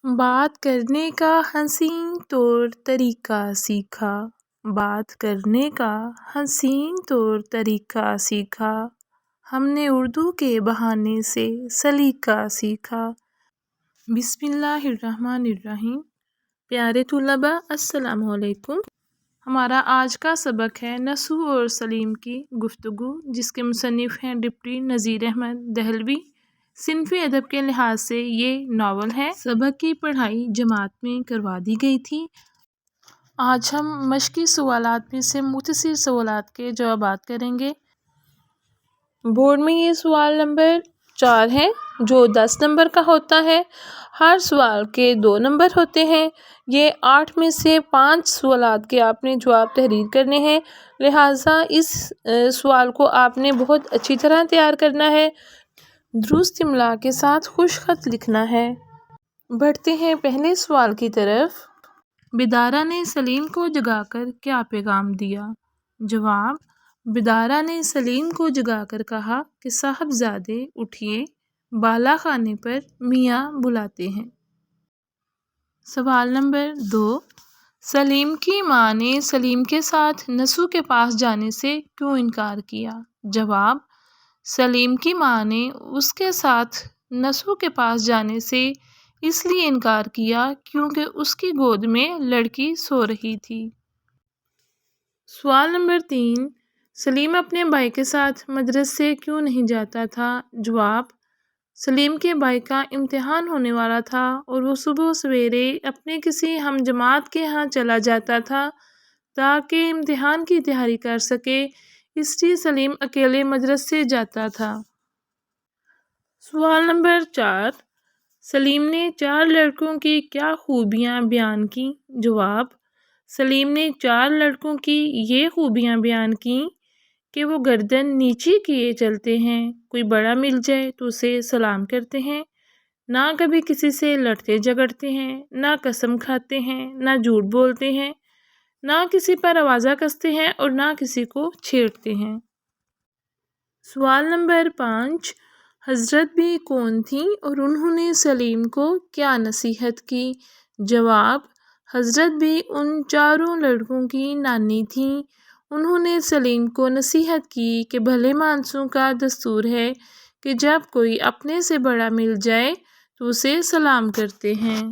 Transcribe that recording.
بات کرنے کا حسین طور طریقہ سیکھا، بات کرنے کا حسین طور طریقہ سیکھا، ہم نے اردو کے بہانے سے سلیقہ سیکھا۔ بسم اللہ الرحمن الرحیم۔ پیارے طلباء، السلام علیکم۔ ہمارا آج کا سبق ہے نسو اور سلیم کی گفتگو، جس کے مصنف ہیں ڈپٹی نذیر احمد دہلوی۔ صنفی ادب کے لحاظ سے یہ ناول ہے۔ سبق کی پڑھائی جماعت میں کروا دی گئی تھی۔ آج ہم مشقی سوالات میں سے مختصر سوالات کے جوابات کریں گے۔ بورڈ میں یہ سوال نمبر 4 ہے، جو 10 نمبر کا ہوتا ہے۔ ہر سوال کے 2 نمبر ہوتے ہیں۔ یہ 8 میں سے 5 سوالات کے آپ نے جواب تحریر کرنے ہیں، لہٰذا اس سوال کو آپ نے بہت اچھی طرح تیار کرنا ہے، درست املا کے ساتھ خوش خط لکھنا ہے۔ بڑھتے ہیں پہلے سوال کی طرف۔ بیدارہ نے سلیم کو جگا کر کیا پیغام دیا؟ جواب: بیدارہ نے سلیم کو جگا کر کہا کہ صاحبزادے اٹھیے، بالا خانے پر میاں بلاتے ہیں۔ سوال نمبر 2، سلیم کی ماں نے سلیم کے ساتھ نسو کے پاس جانے سے کیوں انکار کیا؟ جواب: سلیم کی ماں نے اس کے ساتھ نسو کے پاس جانے سے اس لیے انکار کیا کیونکہ اس کی گود میں لڑکی سو رہی تھی۔ سوال نمبر 3، سلیم اپنے بھائی کے ساتھ مدرسے کیوں نہیں جاتا تھا؟ جواب: سلیم کے بھائی کا امتحان ہونے والا تھا اور وہ صبح سویرے اپنے کسی ہم جماعت کے ہاں چلا جاتا تھا تاکہ امتحان کی تیاری کر سکے، اس لیے سلیم اکیلے مدرسے جاتا تھا۔ سوال نمبر 4، سلیم نے 4 لڑکوں کی کیا خوبیاں بیان کیں؟ جواب: سلیم نے 4 لڑکوں کی یہ خوبیاں بیان کیں کہ وہ گردن نیچی کیے چلتے ہیں، کوئی بڑا مل جائے تو اسے سلام کرتے ہیں، نہ کبھی کسی سے لڑتے جھگڑتے ہیں، نہ قسم کھاتے ہیں، نہ جھوٹ بولتے ہیں، نہ کسی پر آوازہ کستے ہیں اور نہ کسی کو چھیڑتے ہیں۔ سوال نمبر 5، حضرت بھی کون تھیں اور انہوں نے سلیم کو کیا نصیحت کی؟ جواب: حضرت بھی ان 4 لڑکوں کی نانی تھیں۔ انہوں نے سلیم کو نصیحت کی کہ بھلے مانسوں کا دستور ہے کہ جب کوئی اپنے سے بڑا مل جائے تو اسے سلام کرتے ہیں۔